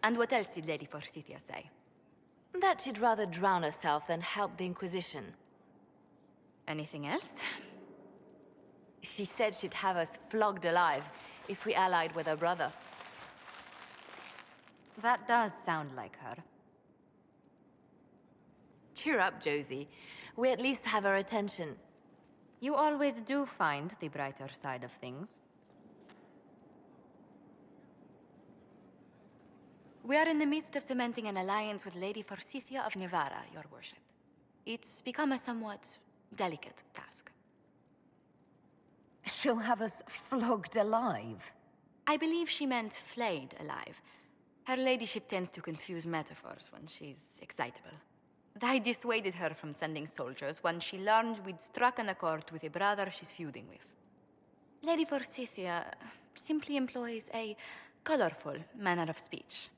And what else did Lady Forsythia say? That she'd rather drown herself than help the Inquisition. Anything else? She said she'd have us flogged alive if we allied with her brother. That does sound like her. Cheer up, Josie. We at least have her attention. You always do find the brighter side of things. We are in the midst of cementing an alliance with Lady Forsythia of Navarra, your worship. It's become a somewhat delicate task. She'll have us flogged alive. I believe she meant flayed alive. Her ladyship tends to confuse metaphors when she's excitable. I dissuaded her from sending soldiers when she learned we'd struck an accord with a brother she's feuding with. Lady Forsythia simply employs a colorful manner of speech.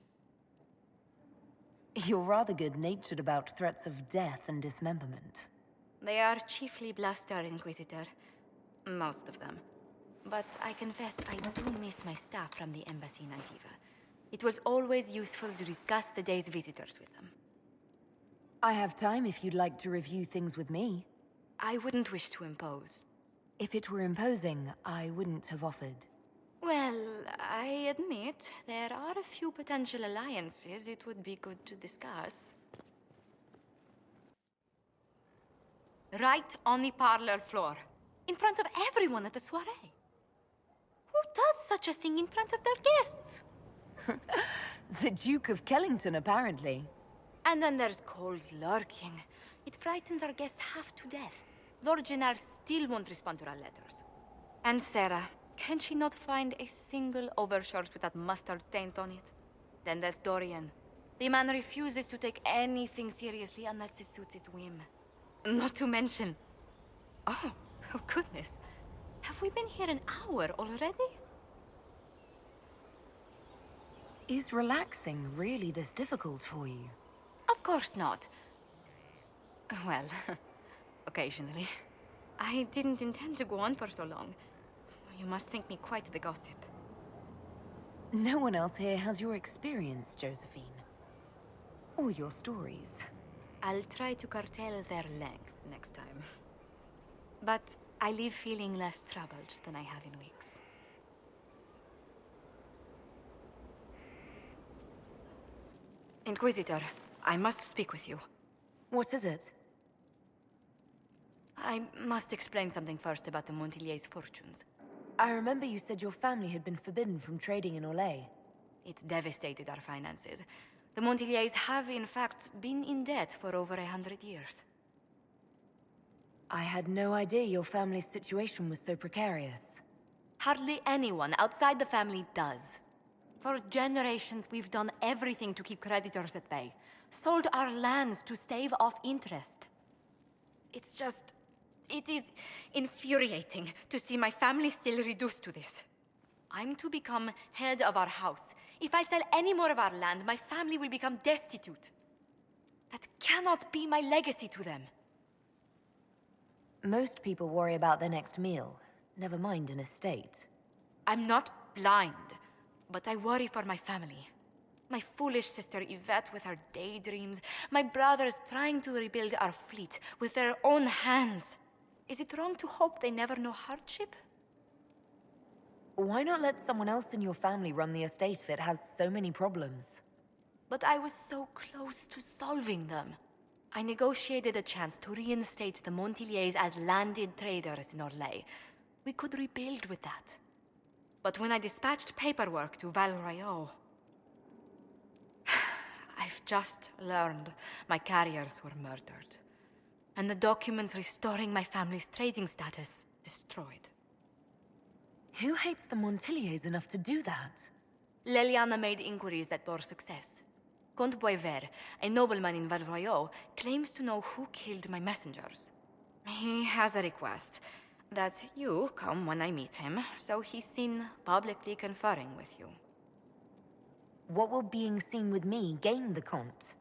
You're rather good-natured about threats of death and dismemberment. They are chiefly bluster, Inquisitor. Most of them. But I confess I do miss my staff from the embassy in Antiva. It was always useful to discuss the day's visitors with them. I have time if you'd like to review things with me. I wouldn't wish to impose. If it were imposing, I wouldn't have offered. Well, I admit there are a few potential alliances it would be good to discuss. Right on the parlor floor, in front of everyone at the soiree. Who does such a thing in front of their guests? The Duke of Kellington, apparently. And then there's Cole's lurking. It frightens our guests half to death. Lord Gennard still won't respond to our letters. And Sarah, can she not find a single overshirt without mustard stains on it? Then there's Dorian. The man refuses to take anything seriously unless it suits his whim. Not to mention... Oh goodness. Have we been here an hour already? Is relaxing really this difficult for you? Of course not. Well, occasionally. I didn't intend to go on for so long. You must think me quite the gossip. No one else here has your experience, Josephine. Or your stories. I'll try to curtail their length next time. But I leave feeling less troubled than I have in weeks. Inquisitor, I must speak with you. What is it? I must explain something first about the Montillier's fortunes. I remember you said your family had been forbidden from trading in Orlais. It's devastated our finances. The Montillier's have, in fact, been in debt for over 100 years. I had no idea your family's situation was so precarious. Hardly anyone outside the family does. For generations, we've done everything to keep creditors at bay. Sold our lands to stave off interest. It is infuriating to see my family still reduced to this. I'm to become head of our house. If I sell any more of our land, my family will become destitute. That cannot be my legacy to them. Most people worry about their next meal, never mind an estate. I'm not blind, but I worry for my family. My foolish sister Yvette with her daydreams. My brothers trying to rebuild our fleet with their own hands. Is it wrong to hope they never know hardship? Why not let someone else in your family run the estate if it has so many problems? But I was so close to solving them. I negotiated a chance to reinstate the Montillier's as landed traders in Orlais. We could rebuild with that. But when I dispatched paperwork to Valroyot... I've just learned my carriers were murdered. And the documents restoring my family's trading status destroyed. Who hates the Montillier's enough to do that? Leliana made inquiries that bore success. Comte Boisvert, a nobleman in Valroyot, claims to know who killed my messengers. He has a request that you come when I meet him, so he's seen publicly conferring with you. What will being seen with me gain the Comte?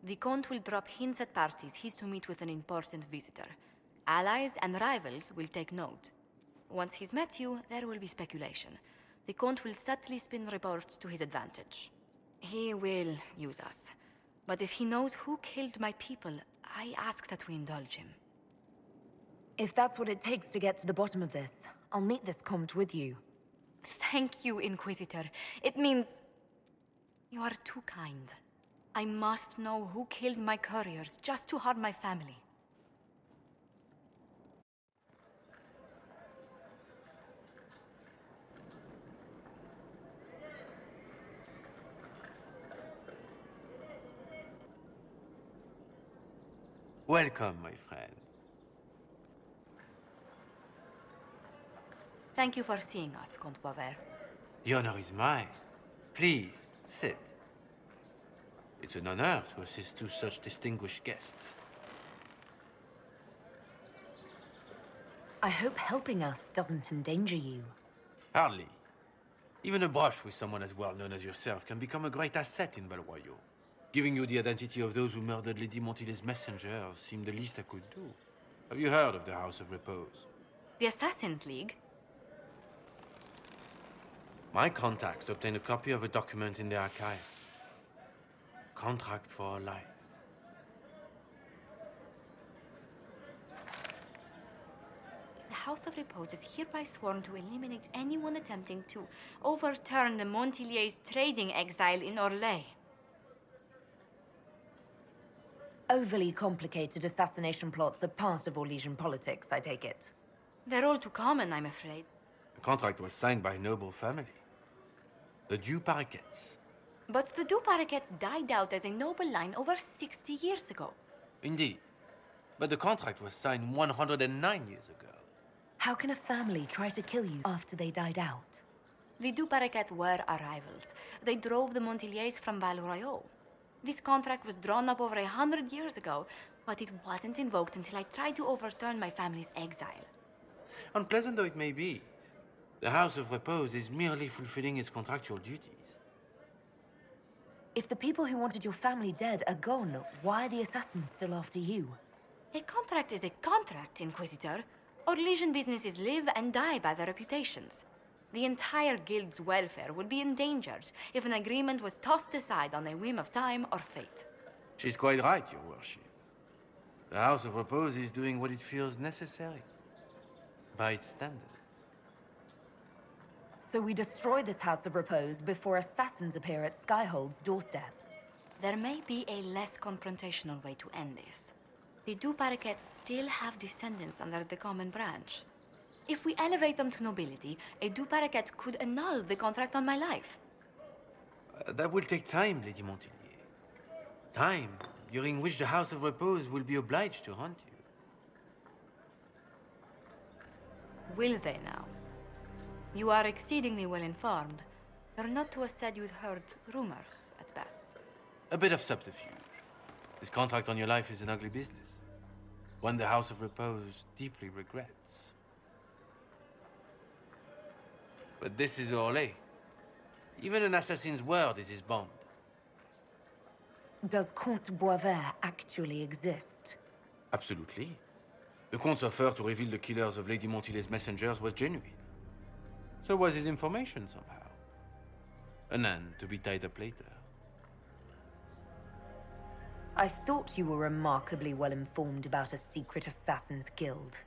The Comte will drop hints at parties he's to meet with an important visitor. Allies and rivals will take note. Once he's met you, there will be speculation. The Comte will subtly spin reports to his advantage. He will use us. But if he knows who killed my people, I ask that we indulge him. If that's what it takes to get to the bottom of this, I'll meet this comte with you. Thank you, Inquisitor. It means... you are too kind. I must know who killed my couriers just to harm my family. Welcome, my friend. Thank you for seeing us, Comte Boisvert. The honor is mine. Please, sit. It's an honor to assist two such distinguished guests. I hope helping us doesn't endanger you. Hardly. Even a brush with someone as well known as yourself can become a great asset in Val Royal. Giving you the identity of those who murdered Lady Montile's messengers seemed the least I could do. Have you heard of the House of Repose? The Assassin's League? My contacts obtained a copy of a document in the archive. Contract for life. The House of Repose is hereby sworn to eliminate anyone attempting to overturn the Montiliers' trading exile in Orlais. Overly complicated assassination plots are part of Orlesian politics, I take it. They're all too common, I'm afraid. The contract was signed by a noble family. The Du Paraquets. But the Du Paraquets died out as a noble line over 60 years ago. Indeed. But the contract was signed 109 years ago. How can a family try to kill you after they died out? The Du Paraquets were our rivals. They drove the Montiliers from Val Royal. This contract was drawn up over 100 years ago, but it wasn't invoked until I tried to overturn my family's exile. Unpleasant though it may be, the House of Repose is merely fulfilling its contractual duties. If the people who wanted your family dead are gone, why are the assassins still after you? A contract is a contract, Inquisitor. Orlesian businesses live and die by their reputations. The entire guild's welfare would be endangered if an agreement was tossed aside on a whim of time or fate. She's quite right, Your Worship. The House of Repose is doing what it feels necessary, by its standards. So we destroy this House of Repose before assassins appear at Skyhold's doorstep. There may be a less confrontational way to end this. The Du Paraquets still have descendants under the common branch. If we elevate them to nobility, a Du Paraquet could annul the contract on my life. That will take time, Lady Montilier. Time during which the House of Repose will be obliged to hunt you. Will they now? You are exceedingly well informed. You're not to have said you'd heard rumors, at best. A bit of subterfuge. This contract on your life is an ugly business. One the House of Repose deeply regrets. But this is Orlais. Even an assassin's word is his bond. Does Comte Boisvert actually exist? Absolutely. The Comte's offer to reveal the killers of Lady Montile's messengers was genuine. So was his information somehow. An end to be tied up later. I thought you were remarkably well informed about a secret assassins guild.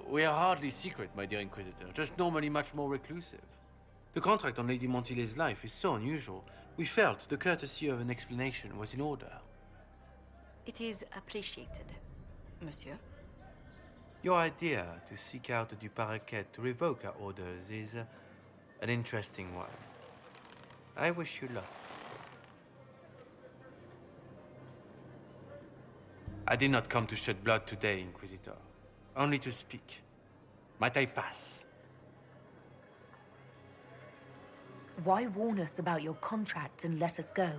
We are hardly secret, my dear Inquisitor, just normally much more reclusive. The contract on Lady Montile's life is so unusual, we felt the courtesy of an explanation was in order. It is appreciated, monsieur. Your idea to seek out the Du Paraquet to revoke our orders is an interesting one. I wish you luck. I did not come to shed blood today, Inquisitor. Only to speak. Might I pass? Why warn us about your contract and let us go?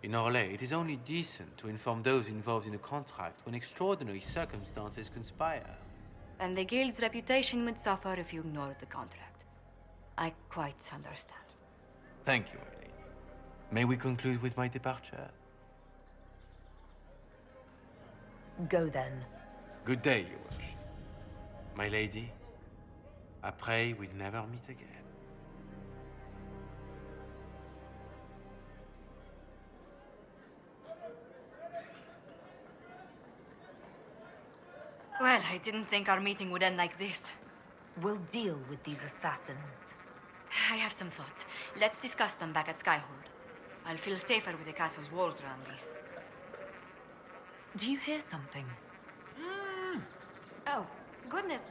In Orlais, it is only decent to inform those involved in a contract when extraordinary circumstances conspire. And the guild's reputation would suffer if you ignored the contract. I quite understand. Thank you, my lady. May we conclude with my departure? Go then. Good day, Your Worship. My lady, I pray we never meet again. Well, I didn't think our meeting would end like this. We'll deal with these assassins. I have some thoughts. Let's discuss them back at Skyhold. I'll feel safer with the castle's walls around me. Do you hear something? Oh, goodness.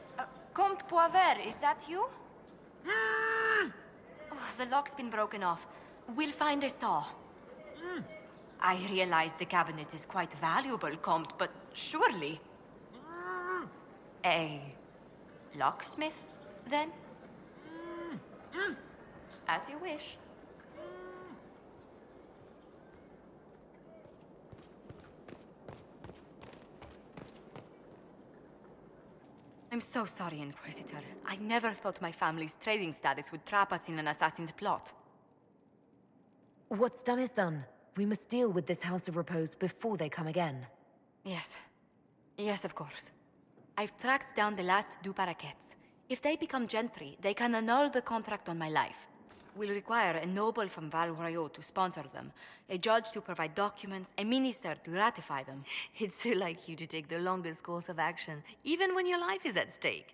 Comte Poivert, is that you? Oh, the lock's been broken off. We'll find a saw. I realize the cabinet is quite valuable, Comte, but surely... A locksmith, then? As you wish. I'm so sorry, Inquisitor. I never thought my family's trading status would trap us in an assassin's plot. What's done is done. We must deal with this House of Repose before they come again. Yes. Yes, of course. I've tracked down the last du Paraquets. If they become gentry, they can annul the contract on my life. We'll require a noble from Val Royaux to sponsor them, a judge to provide documents, a minister to ratify them. It's so like you to take the longest course of action, even when your life is at stake.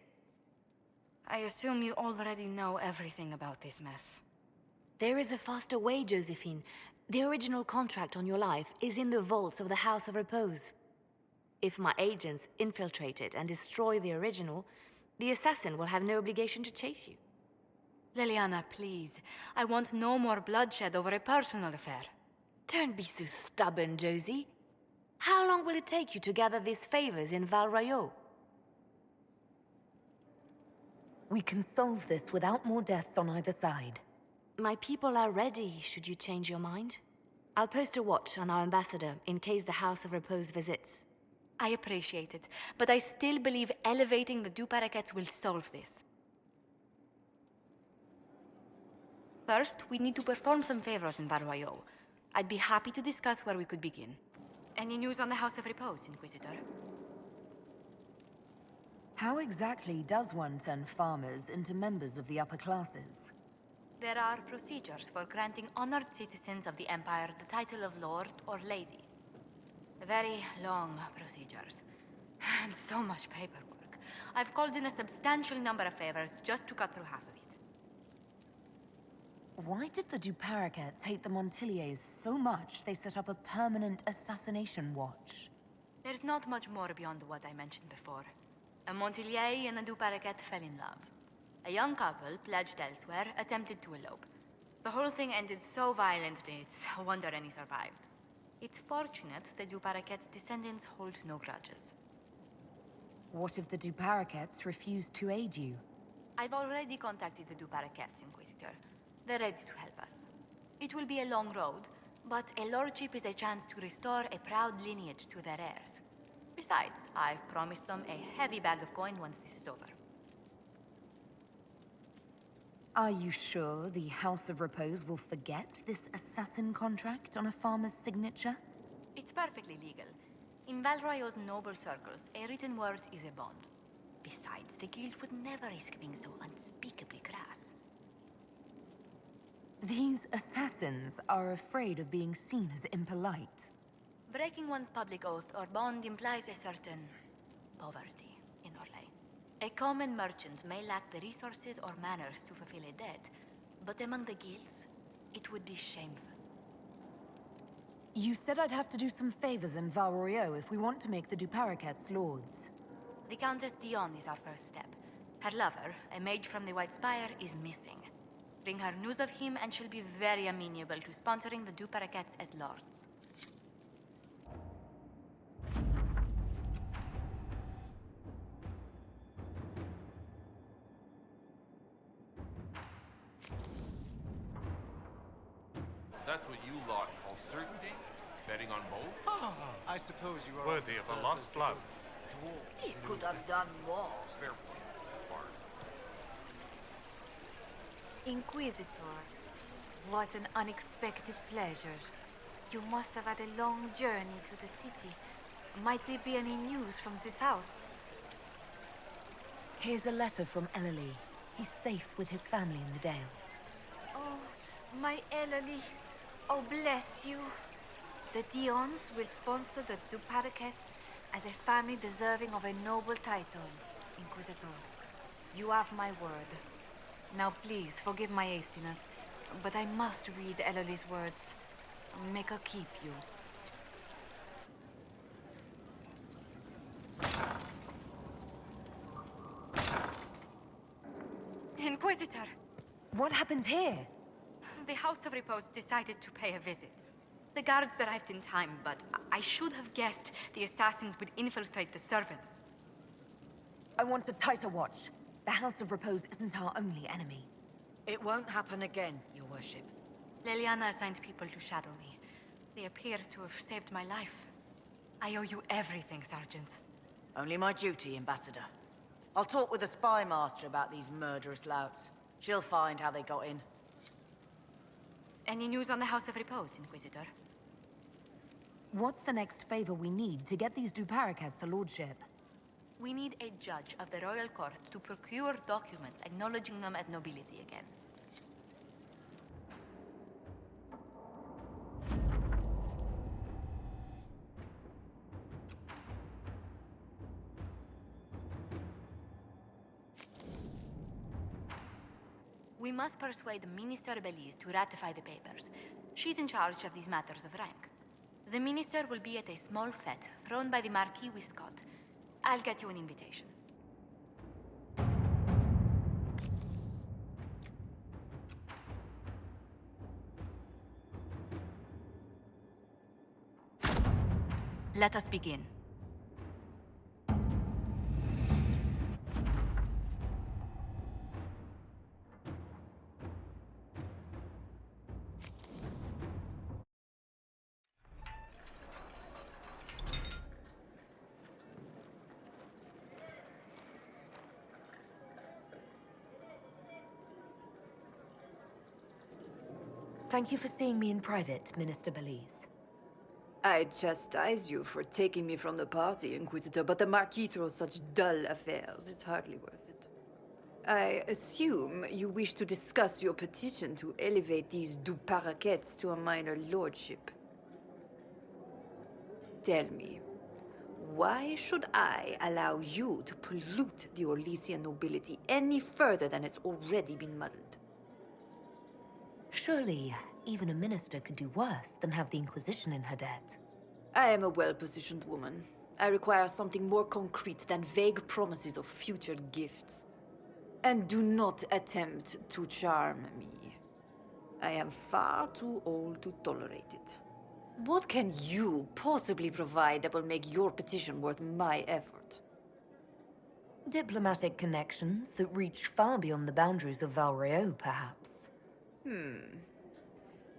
I assume you already know everything about this mess. There is a faster way, Josephine. The original contract on your life is in the vaults of the House of Repose. If my agents infiltrate it and destroy the original, the assassin will have no obligation to chase you. Liliana, please. I want no more bloodshed over a personal affair. Don't be so stubborn, Josie. How long will it take you to gather these favors in Val Royaux? We can solve this without more deaths on either side. My people are ready, should you change your mind. I'll post a watch on our ambassador in case the House of Repose visits. I appreciate it, but I still believe elevating the du Paraquets will solve this. First, we need to perform some favors in Val Royaux. I'd be happy to discuss where we could begin. Any news on the House of Repose, Inquisitor? How exactly does one turn farmers into members of the upper classes? There are procedures for granting honored citizens of the Empire the title of Lord or Lady. Very long procedures. And so much paperwork. I've called in a substantial number of favors just to cut through half of it. Why did the du Paraquets hate the Montiliers so much they set up a permanent assassination watch? There's not much more beyond what I mentioned before. A Montilier and a du Paraquet fell in love. A young couple, pledged elsewhere, attempted to elope. The whole thing ended so violently, it's a wonder any survived. It's fortunate the du Paraquets' descendants hold no grudges. What if the du Paraquets refuse to aid you? I've already contacted the du Paraquets, Inquisitor. They're ready to help us. It will be a long road, but a lordship is a chance to restore a proud lineage to their heirs. Besides, I've promised them a heavy bag of coin once this is over. Are you sure the House of Repose will forget this assassin contract on a farmer's signature? It's perfectly legal. In Val Royaux's noble circles, a written word is a bond. Besides, the guild would never risk being so unspeakably crass. These assassins are afraid of being seen as impolite. Breaking one's public oath or bond implies a certain poverty in Orlais. A common merchant may lack the resources or manners to fulfill a debt, but among the guilds, it would be shameful. You said I'd have to do some favors in Val Royaux if we want to make the du Paraquets lords. The Countess Dion is our first step. Her lover, a mage from the White Spire, is missing. Bring her news of him and she'll be very amenable to sponsoring the du Paraquets as lords. That's what you lot call certainty? Betting on both? I suppose you are Worthy of a lost love. He could have done more. Fair point. Bart. Inquisitor, what an unexpected pleasure. You must have had a long journey to the city. Might there be any news from this house? Here's a letter from Ellalie. He's safe with his family in the Dales. Oh, my Ellalie. Oh, bless you. The Dions will sponsor the du Paraquets, as a family deserving of a noble title, Inquisitor. You have my word. Now please, forgive my hastiness, but I must read Eloly's words. Make her keep you. Inquisitor! What happened here? The House of Repose decided to pay a visit. The guards arrived in time, but I should have guessed the assassins would infiltrate the servants. I want a tighter watch. The House of Repose isn't our only enemy. It won't happen again, Your Worship. Leliana assigned people to shadow me. They appear to have saved my life. I owe you everything, Sergeant. Only my duty, Ambassador. I'll talk with the spy master about these murderous louts. She'll find how they got in. Any news on the House of Repose, Inquisitor? What's the next favor we need to get these Duparacats a lordship? We need a judge of the royal court to procure documents acknowledging them as nobility again. We must persuade Minister Belize to ratify the papers. She's in charge of these matters of rank. The minister will be at a small fete thrown by the Marquis Wiscott. I'll get you an invitation. Let us begin. Thank you for seeing me in private, Minister Belize. I chastise you for taking me from the party, Inquisitor, but the Marquis throws such dull affairs. It's hardly worth it. I assume you wish to discuss your petition to elevate these Duparacats to a minor lordship. Tell me, why should I allow you to pollute the Orlesian nobility any further than it's already been muddled? Surely, even a minister could do worse than have the Inquisition in her debt. I am a well-positioned woman. I require something more concrete than vague promises of future gifts. And do not attempt to charm me. I am far too old to tolerate it. What can you possibly provide that will make your petition worth my effort? Diplomatic connections that reach far beyond the boundaries of Valreo, perhaps.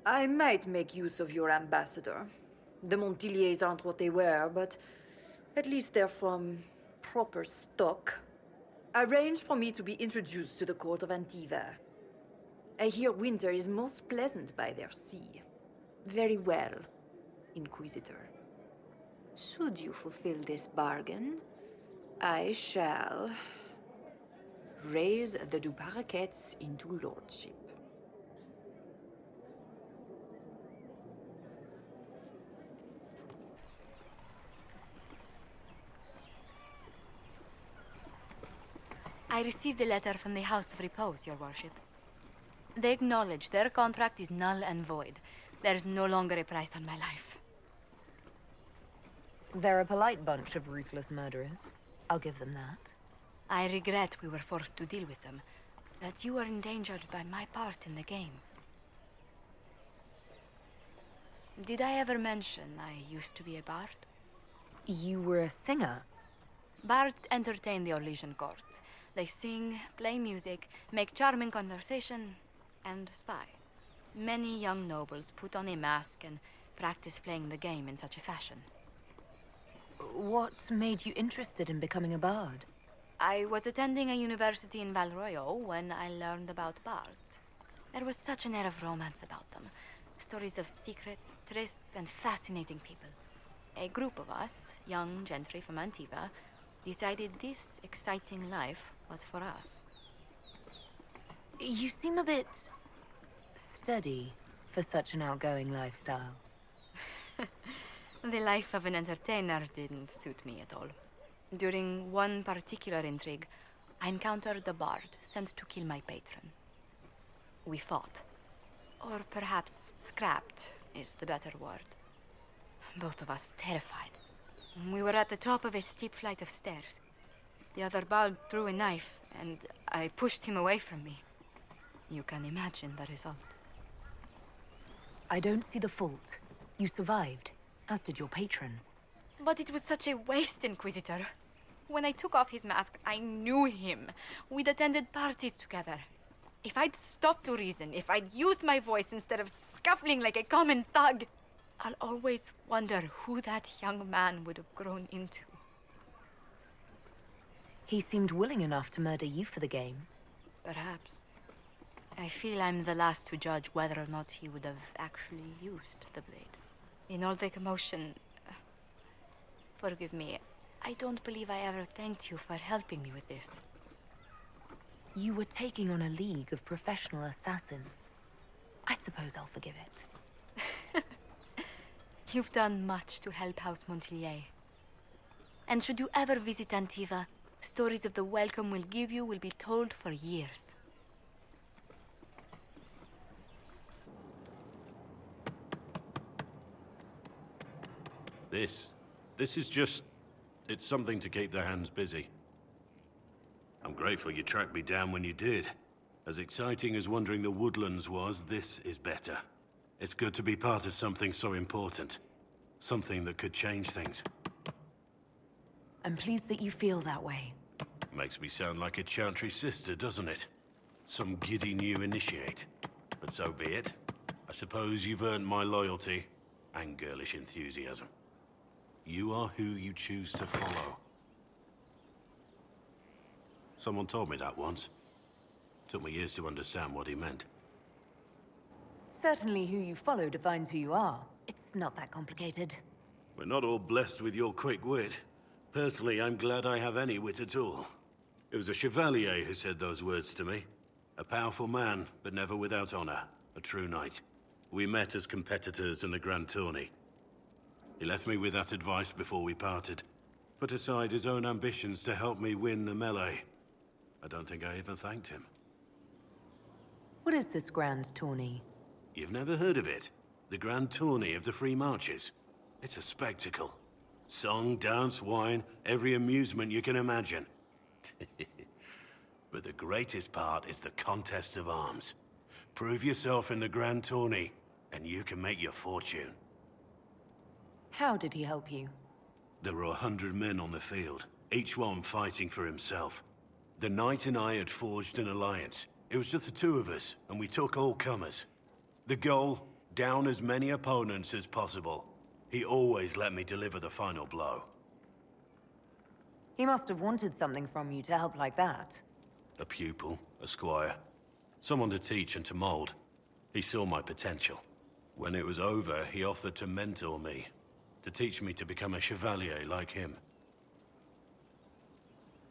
I might make use of your ambassador. The Montiliers aren't what they were, but at least they're from proper stock. Arrange for me to be introduced to the court of Antiva. I hear winter is most pleasant by their sea. Very well, Inquisitor. Should you fulfill this bargain, I shall raise the Duparacats into lordship. I received a letter from the House of Repose, Your Worship. They acknowledge their contract is null and void. There is no longer a price on my life. They're a polite bunch of ruthless murderers. I'll give them that. I regret we were forced to deal with them, that you were endangered by my part in the game. Did I ever mention I used to be a bard? You were a singer? Bards entertain the Orlesian court. They sing, play music, make charming conversation, and spy. Many young nobles put on a mask and practice playing the game in such a fashion. What made you interested in becoming a bard? I was attending a university in Valroyo when I learned about bards. There was such an air of romance about them. Stories of secrets, trysts, and fascinating people. A group of us, young gentry from Antiva, decided this exciting life was for us. You seem a bit steady for such an outgoing lifestyle. The life of an entertainer didn't suit me at all. During one particular intrigue, I encountered a bard sent to kill my patron. We fought. Or perhaps scrapped is the better word. Both of us terrified. We were at the top of a steep flight of stairs. The other bard threw a knife, and I pushed him away from me. You can imagine the result. I don't see the fault. You survived, as did your patron. But it was such a waste, Inquisitor. When I took off his mask, I knew him. We'd attended parties together. If I'd stopped to reason, if I'd used my voice instead of scuffling like a common thug, I'll always wonder who that young man would have grown into. He seemed willing enough to murder you for the game. Perhaps. I feel I'm the last to judge whether or not he would have actually used the blade. In all the commotion... forgive me, I don't believe I ever thanked you for helping me with this. You were taking on a league of professional assassins. I suppose I'll forgive it. You've done much to help House Montilier. And should you ever visit Antiva, stories of the welcome we'll give you will be told for years. This is just... it's something to keep their hands busy. I'm grateful you tracked me down when you did. As exciting as wandering the woodlands was, this is better. It's good to be part of something so important. Something that could change things. I'm pleased that you feel that way. Makes me sound like a chantry sister, doesn't it? Some giddy new initiate. But so be it. I suppose you've earned my loyalty and girlish enthusiasm. You are who you choose to follow. Someone told me that once. Took me years to understand what he meant. Certainly who you follow defines who you are. It's not that complicated. We're not all blessed with your quick wit. Personally, I'm glad I have any wit at all. It was a chevalier who said those words to me. A powerful man, but never without honor. A true knight. We met as competitors in the Grand Tourney. He left me with that advice before we parted. Put aside his own ambitions to help me win the melee. I don't think I even thanked him. What is this Grand Tourney? You've never heard of it? The Grand Tourney of the Free Marches. It's a spectacle. Song, dance, wine, every amusement you can imagine. But the greatest part is the contest of arms. Prove yourself in the Grand Tourney, and you can make your fortune. How did he help you? There were 100 men on the field, each one fighting for himself. The knight and I had forged an alliance. It was just the two of us, and we took all comers. The goal, down as many opponents as possible. He always let me deliver the final blow. He must have wanted something from you to help like that. A pupil, a squire. Someone to teach and to mold. He saw my potential. When it was over, he offered to mentor me. To teach me to become a chevalier like him.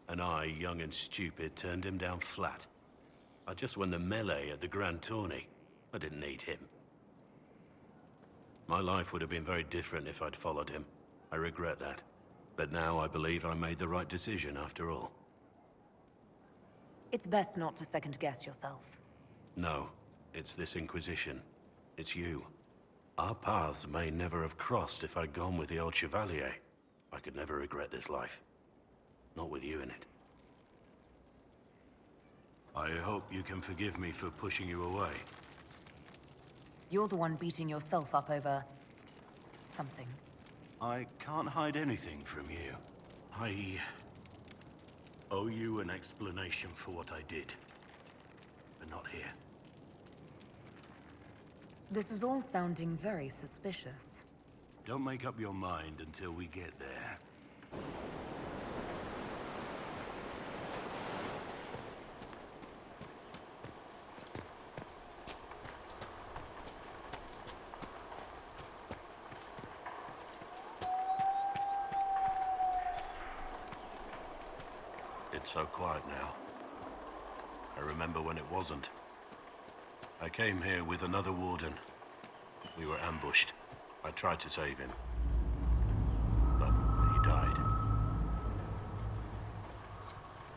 And I, young and stupid, turned him down flat. I just won the melee at the Grand Tourney. I didn't need him. My life would have been very different if I'd followed him. I regret that. But now I believe I made the right decision after all. It's best not to second-guess yourself. No, it's this Inquisition. It's you. Our paths may never have crossed if I'd gone with the old Chevalier. I could never regret this life. Not with you in it. I hope you can forgive me for pushing you away. You're the one beating yourself up over... something. I can't hide anything from you. I owe you an explanation for what I did. But not here. This is all sounding very suspicious. Don't make up your mind until we get there. It's so quiet now. I remember when it wasn't. I came here with another warden. We were ambushed. I tried to save him.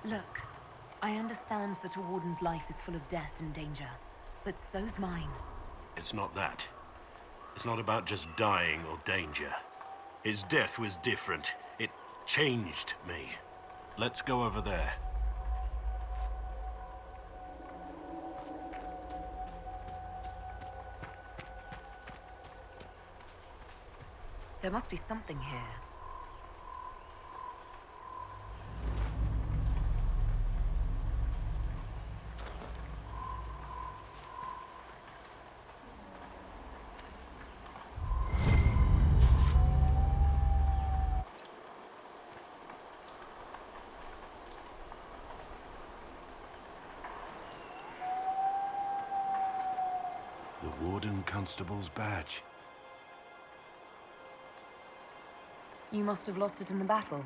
Look, I understand that a warden's life is full of death and danger, but so's mine. It's not that. It's not about just dying or danger. His death was different. It changed me. Let's go over there. There must be something here. The Warden Constable's badge. You must have lost it in the battle.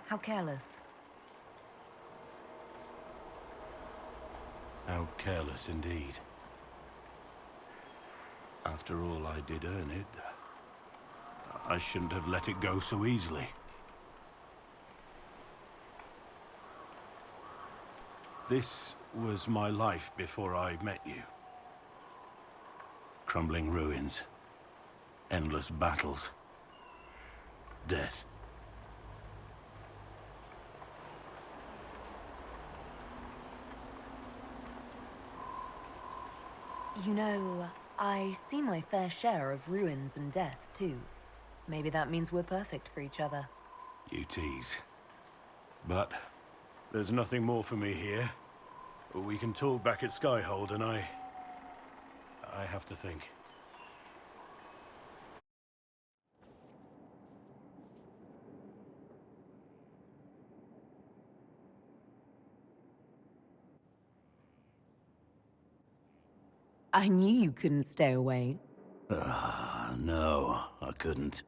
How careless. How careless indeed. After all, I did earn it. I shouldn't have let it go so easily. This was my life before I met you. Crumbling ruins. Endless battles. Death. You know, I see my fair share of ruins and death, too. Maybe that means we're perfect for each other. You tease. But there's nothing more for me here. We can talk back at Skyhold, and I have to think. I knew you couldn't stay away. No, I couldn't.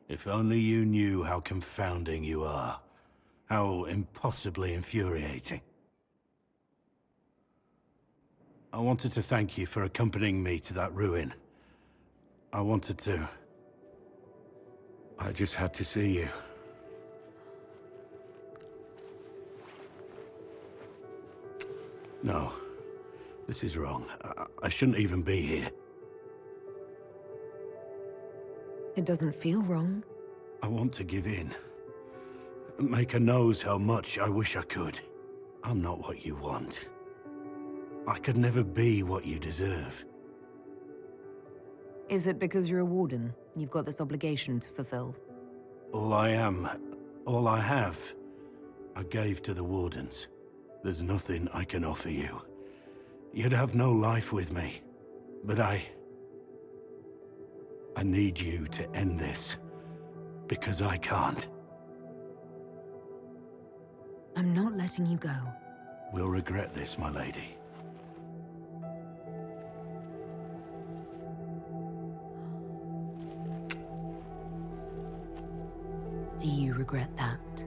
If only you knew how confounding you are. How impossibly infuriating. I wanted to thank you for accompanying me to that ruin. I wanted to. I just had to see you. No. This is wrong. I shouldn't even be here. It doesn't feel wrong. I want to give in. Maker knows how much I wish I could. I'm not what you want. I could never be what you deserve. Is it because you're a warden? You've got this obligation to fulfill? All I am, all I have, I gave to the Wardens. There's nothing I can offer you. You'd have no life with me. But I need you to end this. Because I can't. I'm not letting you go. We'll regret this, my lady. Do you regret that?